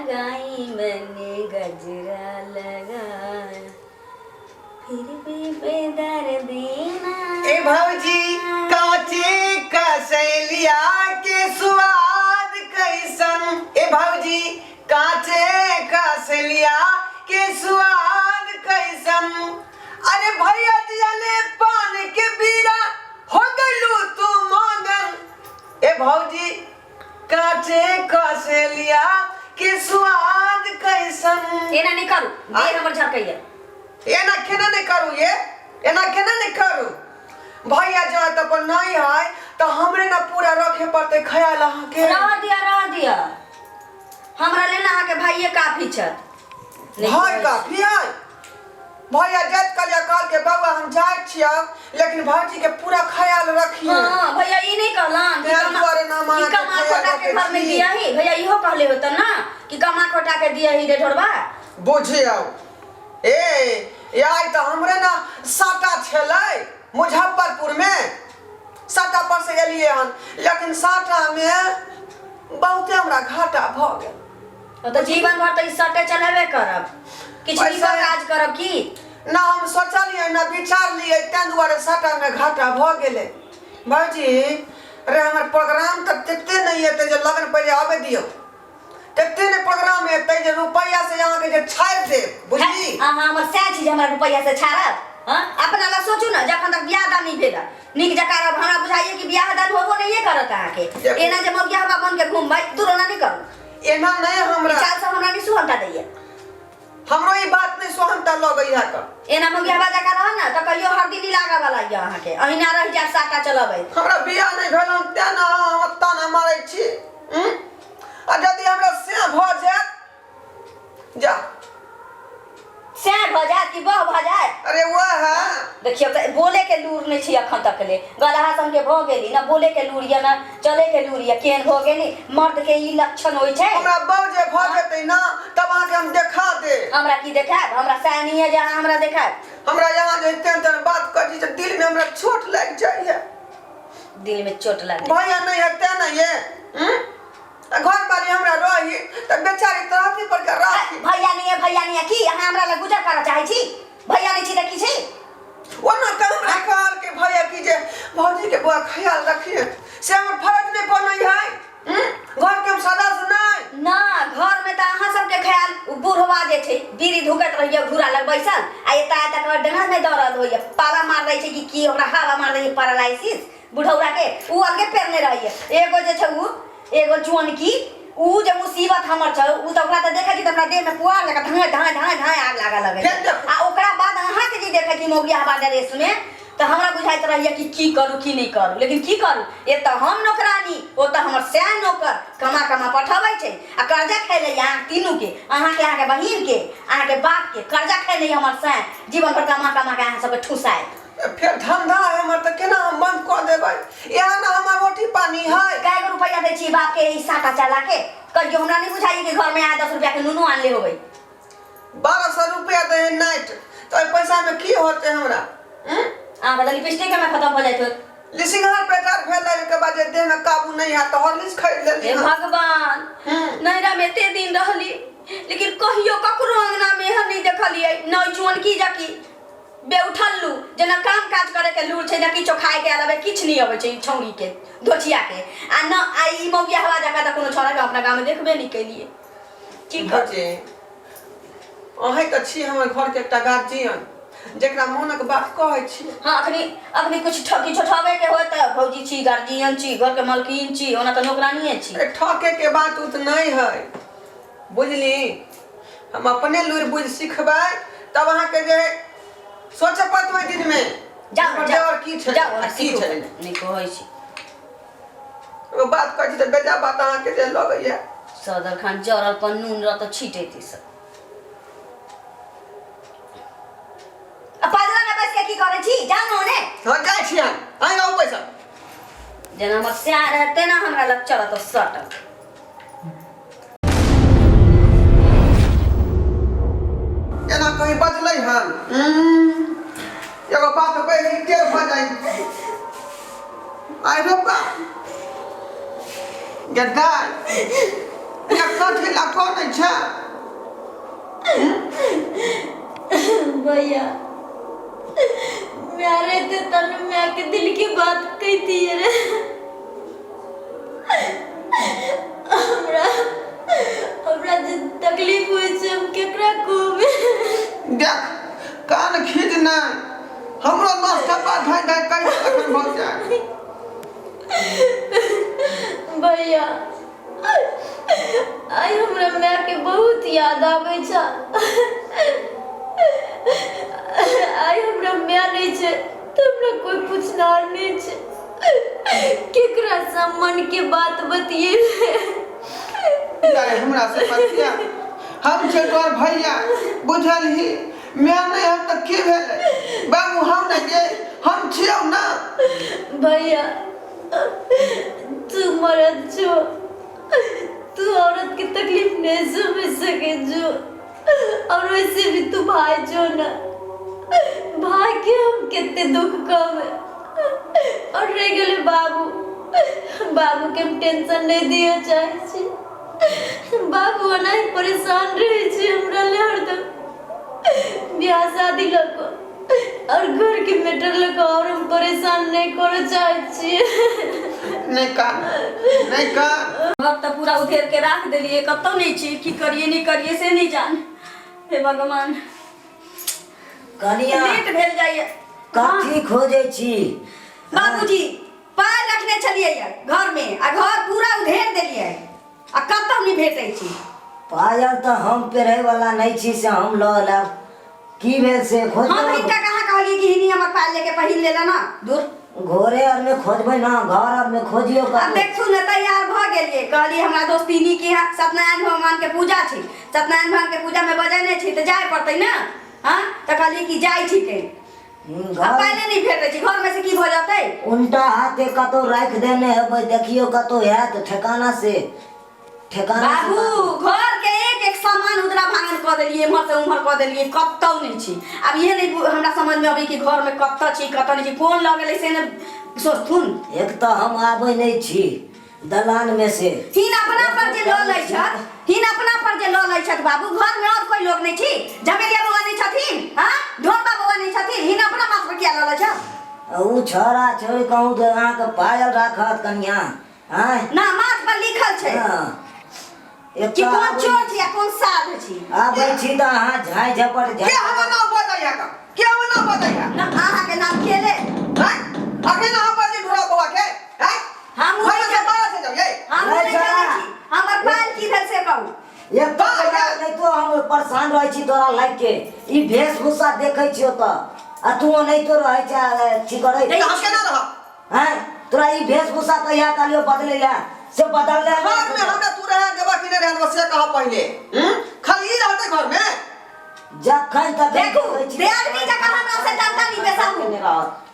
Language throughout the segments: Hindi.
लगाई मैंने गजरा लगाया फिर भी बेदर्दी ना। ए भौजी कांचे कसैलिया के स्वाद कैसन। ए भौजी कांचे कसैलिया के स्वाद कैसन। अरे भैया दिया ले पान के बीरा हो गलू तू मगन। ए भौजी कांचे कसैलिया के स्वाद कैसन। एना नहीं करू देर हमर झरकैया एना केना नहीं करू ये एना केना नहीं करू। भैया जो है तो नहीं है तो हमरे ना पूरा रखे पड़ते ख्याल अहाँ के। रह दिया हमरा ले ना के भाईये काफी छत भाई काफी है। भैया जत कलिया काल के बाबा हम जाय छिया लेकिन भौजी के पूरा ख्याल रखिए। हां भैया ई नहीं कहलन कि कमा खोटा के घर में दिया ही। भैया इहो कहले होत ना कि कमा खोटा के दिया ही रे ढोरबा बुझियो। ए यार तो हमरे ना साटा छलै मुजफ्फरपुर में साटा पर से गेलिए हन लेकिन साटा में बहुते हमरा घाटा भ गेल। तो जीवन भर तो सटे चलेबे करब किछ भी काज करब की ना हम सोचलिए ना विचार लिए तै दुआरे साटा में घाटा भ गेले। भौजी रे हमर प्रोग्राम त तते नहीं है जे लगन पहले आवे दियो तते ने प्रोग्राम है तै जे रुपया से यहां के जे छाड़ दे बुझली। हां हमर सै चीज हमरा रुपया से छाड़ब। हां अपना ला सोचू ना जखन तक बियाह दान नहीं भेला निक जकार हमरा बुझाइए कि बियाह दान होबो नहीं करत आहा के। एना जे मगिया हवा बन के घूमबै तुरना नहीं करू। एना नहीं हमरा चाल से हमरा नहीं सुहंता दैया हमरो ई बात नहीं सुहंता लगई है त। एना मगिया हवा जकार रह ना त कहियो हर दिन लागा वाला या आहा के अहिना रह जा साटा चलबै। हमरा बियाह नहीं भेलन त ना हम ताना मारै छी। आ यदि हमरा से भ जात जा से भ जात कि बह भ जाए। अरे वाह है देखियो त बोले के लूर नहीं छी अखन तक ले गलहा सन के भ गेली ना बोले के लूर या ना चले के लूर या केन भ गेली। मर्द के ई लक्षण होय छै। हमरा बौ जे भ जेतै ना तब आके हम देखा दे। हमरा की देखाब हमरा सैनी है जहां हमरा देखाब। हमरा यहां जे तेन बात करी त दिल में हमरा चोट लग जाय है। दिल में चोट लगे भैया नहीं है ते नहीं है। घर वाली हमरा रही त बेचारी तरहती पर के राखी। भैया नहीं है की अहाँ हमरा ल गुजर कर चाहे छी। भैया नहीं छी त की छी ओना त हमरा कहल के भैया की जे भौजी के बुआ ख्याल रखिए से हमर फर्ज नहीं बनै है। घर के सदस्य नहीं ना घर में त अहाँ सब के ख्याल बूढ़वा जे छै बीड़ी धुकत रहिए घुरा लग बैसल आ एता तक डंगा में दर्द होइए पाला मार रही छै कि हमरा हवा मार रही पैरालिसिस बुढ़ौरा के उ अलगे पेरने रहिए। एगो जे छै उ एगो जुअन की उ जे मुसीबत हमर छ उ त ओकरा त देखै कि हमरा देह में पुआर लगा धाय आग लागा लगे आ ओकरा बाद अहाँ के जे देखै कि मौगिया हवा रेस में त हमरा बुझाइत रहिए कि की करू की नहीं करू लेकिन की करू ए त हम नौकरानी ओ त हमर सै नौकर कमा पठाबै छै आ कर्जा खाइ ले यहाँ तीनू के अहाँ के बहिन के अहाँ के बाप के कर्जा खाइ ले हमर सै जीवन भर कमा के अहाँ सब ठुसाए। फिर धंधा हमर त केना हम बंद कर देबै। यहाँ ना हमर रोटी पानी है। काय रुपया दै छी बाप के ई साटा चला के कहियो हमरा नहीं बुझाइए कि घर में आ 10 रुपया के नूनू आन ले होबै। 1200 रुपया दे नाइट तो पैसा में की होते हमरा। आ बदल लिपस्टिक में खत्म हो जाइत हो। लिसिंगार पेटार भेलै के बाद जे देह में काबू नहीं है तो हॉर्लिक्स खरीद लेली। हे भगवान नैरा में ते दिन रहली लेकिन कहियो ककरो अंगना में हम नहीं देखलिए न जुअन की जकी बेउठल्लू जना काम काज करे के लूर छै न किछो खाए के अलावे किछ नहीं आबै छै छौरी के धोचिया के आ न आई मौगिया हवा जका त कोनो छोरा के अपना गांव में देखबे नहीं केलिए। की भजे अहे त छी हमर घर के एकटा गार्जियन जेकरा मोनक बात कहै छी। हां अखनी कुछ ठकी छोठावे के होय त भौजी छी गार्जियन छी घर के मालकिन छी ओना त नौकरानी छी। ठके के बात उत नहीं है बुझली। हम अपने लूर बुझ सिखबै तब अहाँ के जे सोचे पड़तै दिन में जाओ और की छै जाओ की छै नहीं कहै छी ओ बात कहै छी त बेजा बात अहाँ के जे लगैया। सदर खान जरल पर नून र त छीटेती सब पाजरा में बैठ के की करे छी जाओ न ओने। हां जाय छी आइ आउ पैसा जना हमर स्या रहते ना हमरा लग चलत सटक एना कहीं बजलै हन। एगो बात कहि के भ जाई आई रो बा गद्दा या कथी ला कोन छै भैया मैं रहते तन मैं के दिल की बात कहती है रे हमरा हमरा जे तकलीफ हुई छै हम केकरा कहबे देख कान खींच ना हमरो नाश्ता बात है दे कहीं अखन भग जाए भैया आई हमरा माय के बहुत याद आबै छै आई हमरा माय नहीं छै तो हमरा कोई पूछनार नहीं छै केकरा से मन के बात बतिए दाई हमरा से बतिया हम छै तोर भैया बुझल ही मैं नहीं हम त की भेले बाबू हम नहीं गे हम छियौ ना भैया तू मर्द जो तू औरत की तकलीफ नहीं समझ सके जो और वैसे भी तू भाई जो ना भाई के हम कितने दुख कम है और रह गए बाबू बाबू के हम टेंशन नहीं दिया चाहे बाबू नहीं परेशान रहे छे हमरा ले हरदम ब्याह शादी लको और घर के मैटर लको और हम परेशान नहीं करो चाहे छे नहीं का अब तो पूरा उधेर के रख दिलिए कतौ नहीं छी की करिए से नहीं जान हे भगवान कनिया लेट भेल जाइए कथी खोजे छी बाबूजी पाय रखने छलिए घर में आ घर पूरा उधेर देलिए आ कतौ नहीं भेटै छी पायल तो हम पेरे वाला नहीं छी से हम ल लब की भेल से खोज हम इनका कहाँ कहलिए कि हिनी हमर पाय लेके पहिन लेला ना दूर घोरे और में खोजबै ना घर और में खोजियो अब कर देखू न तैयार भ गेलिए कहलिए हमरा दोस्तिनी के यहाँ सत्यनारायण भगवान के पूजा छी सत्यनारायण भगवान के पूजा में बजने छी तो जाय पड़तै ना हां त कहलिए कि जाय छी के अब पहले नहीं भेटै छी घर में से की भ जातै उल्टा हाथे कतो राख देने है देखियो कतो है तो ठिकाना से बाबू घर के एक एक सामान उधरा भांगन क देलिए इमहर से उमहर क देलिए कतौ नहीं छी अब ये नहीं हमरा समझ में अभी कि घर में कत छी कत नहीं छी कोन ल गेलै से न सोचथुन एक तो हम आबै नहीं छी दलान में से हिन अपना पर जे ल लै छत हिन अपना पर जे ल लै छत बाबू घर में और कोई लोग नहीं छी झमेलिया बउआ नहीं छथिन हां ढोलबा बउआ नहीं छथिन हिन अपना माथ पर किया ल लै छ ऊ छोरा छोरी कहूं तो अहाँ के पायल राखत कनिया हां ना माथ पर लिखल छै एक कि कौन चोर छी या कौन साध छी आबै छी त अहाँ झाई झपट के हम ना बताया का के हम ना बताया ना अहाँ के नाम केले हैं अगे ना हम बाजी ढोरा बउआ के हैं हम हम से बाहर से जाओ ये हम नहीं जाने छी हमर पायल की भेल से कहू एक तो नहीं तो हम परेशान रह छी तोरा लाग के ई वेशभूषा देखै छियो त आ तू नहीं तो रह छी करे हम के ना रह हैं तोरा ई वेशभूषा कहिया कालियो बदले ला से बदल ले घर में हमरा तू रहे देबा कि नहीं रहे बस से कहा पहले खाली ही रहते घर में जखन तक देखो देआदमी जका हमरा से डरता नहीं बेसाबू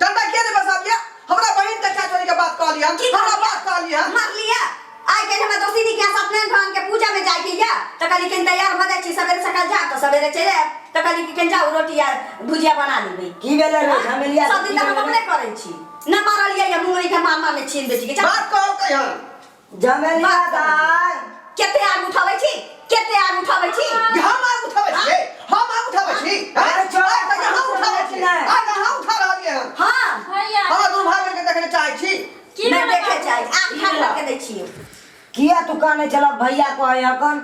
तंदा के ने बसा लिया हमरा बहन के चाचोरी के बात कह लिया हमरा बात कह लिया मार लिया आई के हमरा दोस्ती की सत्यनारायण भगवान के पूजा में जाय के या त कली के तैयार भ जाय छी सवेरे सकाल जा तो सवेरे चले त कली के जाओ रोटी या भुजिया बना लेबै की भेले रे झमेलिया सब दिन हम अपने करै छी न मारलिया या मुंगरी के मार मार में छीन दे छी बात कहो कहिया झमेलिया दाई केते आग उठाबै छी केते आग उठाबै छी हम आग उठाबै छी हम आग उठाबै छी अरे छोड़ा आज हम उठाबै छी आज हम उठा रहलिए हैं हां भैया हम दू भाई के देखले चाहै छी की मैं बात देखे है? चाहे आग ठाड़ के दै छी किया तू काने चला भैया कहे अकन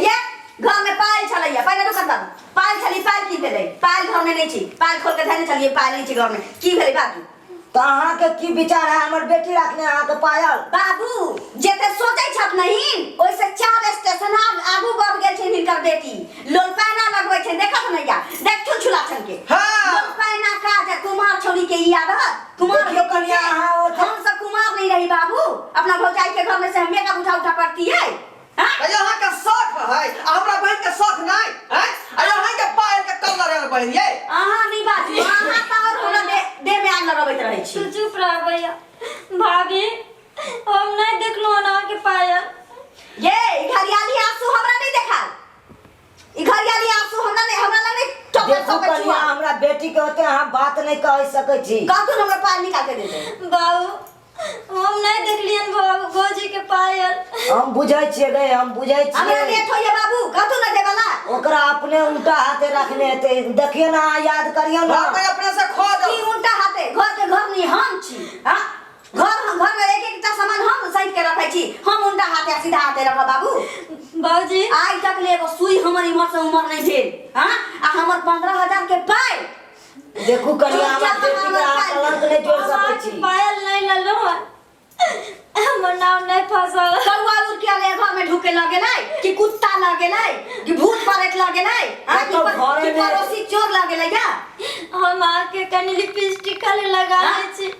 ये घर में पायल छलैया पहले तो कत पायल छली पायल की भेलै पायल घर में नहीं छी पायल खोल के धने छलिए पायल नहीं छी घर में की भेलै बाबू तो अहाँ के की विचार है हमर बेटी रखने अहाँ के पायल बाबू जेते सोचै छत नहीं ओइसे 4 स्टेशन आगू बढ़ गेल छै हिनकर बेटी लोलपाना लगबै छै देखत नहीं या देखथु छुला छन के हां लोलपाना का जे कुमार छोरी के याद है कुमार देखियो कन्या अहाँ ओ हम सब कुमार नहीं रही बाबू अपना भौजाई के घर में से हम मेकअप उठा उठा करती है हां यहाँ का शौक है हमरा बहन के शौक नहीं हैं यहाँ के पायल के कलर है बहन ये अहाँ नहीं बाजू अहाँ त और होला दे में आग लगबैत रहै छी तू चुप रह भैया भाभी हम नहीं देखलो ना के पायल ये घरियाली आंसू हमरा नहीं देखाल ई घरियाली आंसू हमरा नहीं टोकर देखो सब कन्या छुआ हमरा बेटी के होते अहाँ बात नहीं कह सकै छी कहतु हमरा पाल निकाल के दे दे बाबू हम नहीं देखलियन भौजी के पायल। हम बुझै छियै गे, हम बुझै हमरा छियै। लेट होइए बाबू, कतौ न देवला। ओकरा अपने उल्टा हाथे रखने हेतै। देखियो ना, याद करियो ना। घर में अपने से खो दो। की उल्टा हाथे? घर के घर नहीं हम छी। हां, घर में एक एकटा सामान हम सहित के रखै छी। हम उल्टा हाथे आ सीधा हाथे रख बाबू। भौजी आज तक ले एगो सुई हमर इमर से उमर नहीं भेल। हां, आ हमर 15,000 के पाई। देखू कनिया, हमर बेटी के अहाँ कलंक नहीं जोड़ सकै छी। पायल नहीं ललो हमर नाम नहीं फंसल। कौआ उड़ के आले घर में ढुके लगे नहीं कि कुत्ता लगे नहीं कि भूत प्रेत लगे नहीं। हां, तो घरे में पड़ोसी चोर लगे ले क्या? हम आके कनी लिपस्टिक खाली लगा लै छी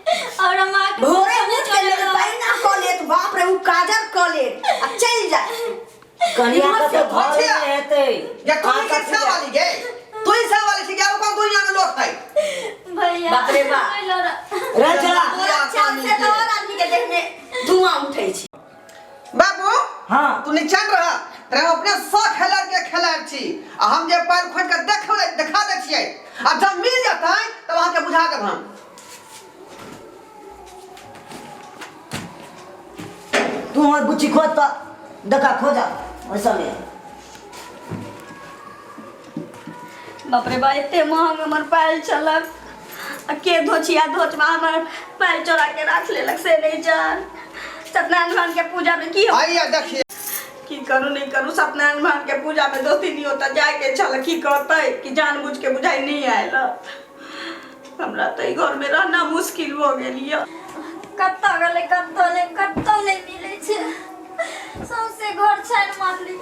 और हम आके भोरे उठ के ले पैना क ले, बाप रे उ काजर क ले आ चल जा। कनिया के तो घरे में हेतै। या तू ही से वाली गे, तू ही से वाली छी क्या? कौन दुनिया में लोग है? भैया बाप रे बाप। नहीं लड़ा। रे चला। पूरा चाल से तो और आदमी के देखने धुआं उठै छी। बाबू हां, तू निचन रहा रे, हम अपने सौ खेलर के खेलाड़ छी आ हम जे पैर खोल के दिखा दे छियै आ जब मिल जाता है तब वहां के बुझा देब हम। तू हमर बुच्ची खोज त देखा खोजा ओइसा में। बाप रे बा, एते महंग हमर पायल चलक आ के धोचिया धोचवा हमर पायल चोरा के रख लेलक से नहीं जान। सत्यनारायण भगवान के पूजा में की आइए देखिए की करू नहीं करू। सत्यनारायण भगवान के पूजा में 2-3 नहीं होता जाए के चल की कहते कि जानबूझ के बुझाई नहीं आयल। हमरा तो घर में रहना मुश्किल हो गेलिए। कत्ता गले कत्तो नहीं मिले छे। सौसे घर छाड़ मारली,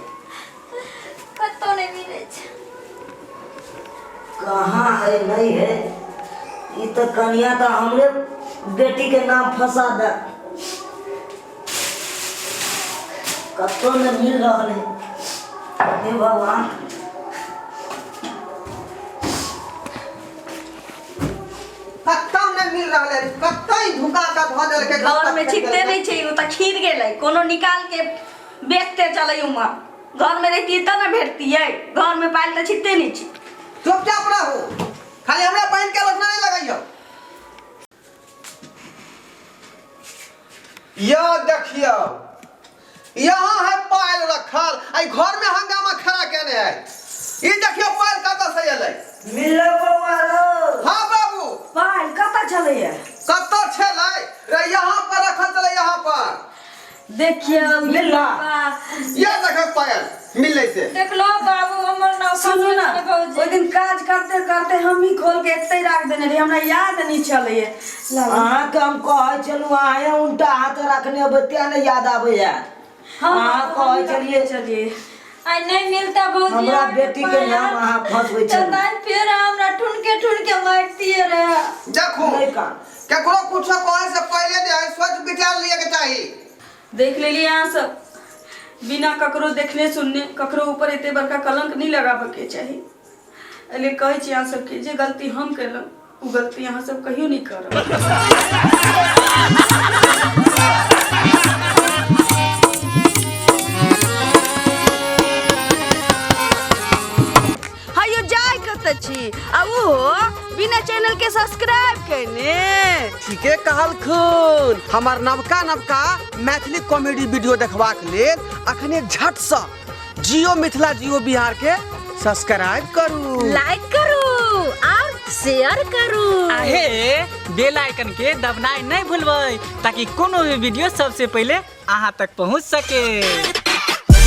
कत्तो नहीं मिले छे। कहाँ है नहीं है? ई तो कनिया तो हमरे बेटी के नाम फंसा दे। कत्तो न मिल रहल है। हे भगवान, कत्तौ नहीं मिल रहा है, कत्तौ ही धुका का धो दे के घर में छिपते नहीं छे, उ त खीर गेलै कोनो निकाल के बेचते चलै उमा। घर में रहती त न भेटती है, घर में पाइल त छिपते नहीं छी। चुपचाप रहो, खाली हमरा बहन के आलोचना नहीं लगाइयो। यह देखियो, यहाँ है पायल रखल, आई घर में हंगामा खड़ा केने है। ये देखियो पायल कतऽ से एलै? मिलो बवालो। हाँ बाबू, पाइल कतऽ चलै है? कतऽ छलै रे? यहाँ पर रखल चलै, यहाँ पर देखिए मिला। ये देखो पायल मिलै से। देख लो बाबू हमर नाम सुनो ना, भौजी। ओइ दिन काज करते करते हम ही खोल के एते रख देने रही, हमरा याद नहीं चले। अहाँ के हम कहै चलू, अहाँ उल्टा हाथ रखने अब त्या नहीं याद आबै है। अहाँ कहै चलिए चलिए आई नहीं मिलता भौजी। हमरा बेटी के नाम अहाँ फंसबै छी। तब फिर हमरा ठुनके मारती रे। देखो नहीं का केकरो कुछो कहै से पहले जे है सोच विचार लिए के चाहिए। देख लेली यहाँ सब, बिना ककरो देखने सुनने ककरो ऊपर एते बड़का कलंक नहीं लगाबे के चाहिए। एले कहै छी यहाँ सबके जे गलती हम केलहुँ उ गलती यहाँ सब कहियो नहीं करब। हायो जाय कत छी आ वो बिना चैनल के सब्सक्राइब करने। ठीके कहलखुन, हमार नवका मैथिली कॉमेडी वीडियो देखबाक लेल अखने झट से जियो मिथिला जियो बिहार के सब्सक्राइब करू, लाइक करू और शेयर करू। आहे बेल आइकन के दबनाई नहीं भूलबै ताकि कोनो भी वीडियो सबसे पहले अहाँ तक पहुँच सके।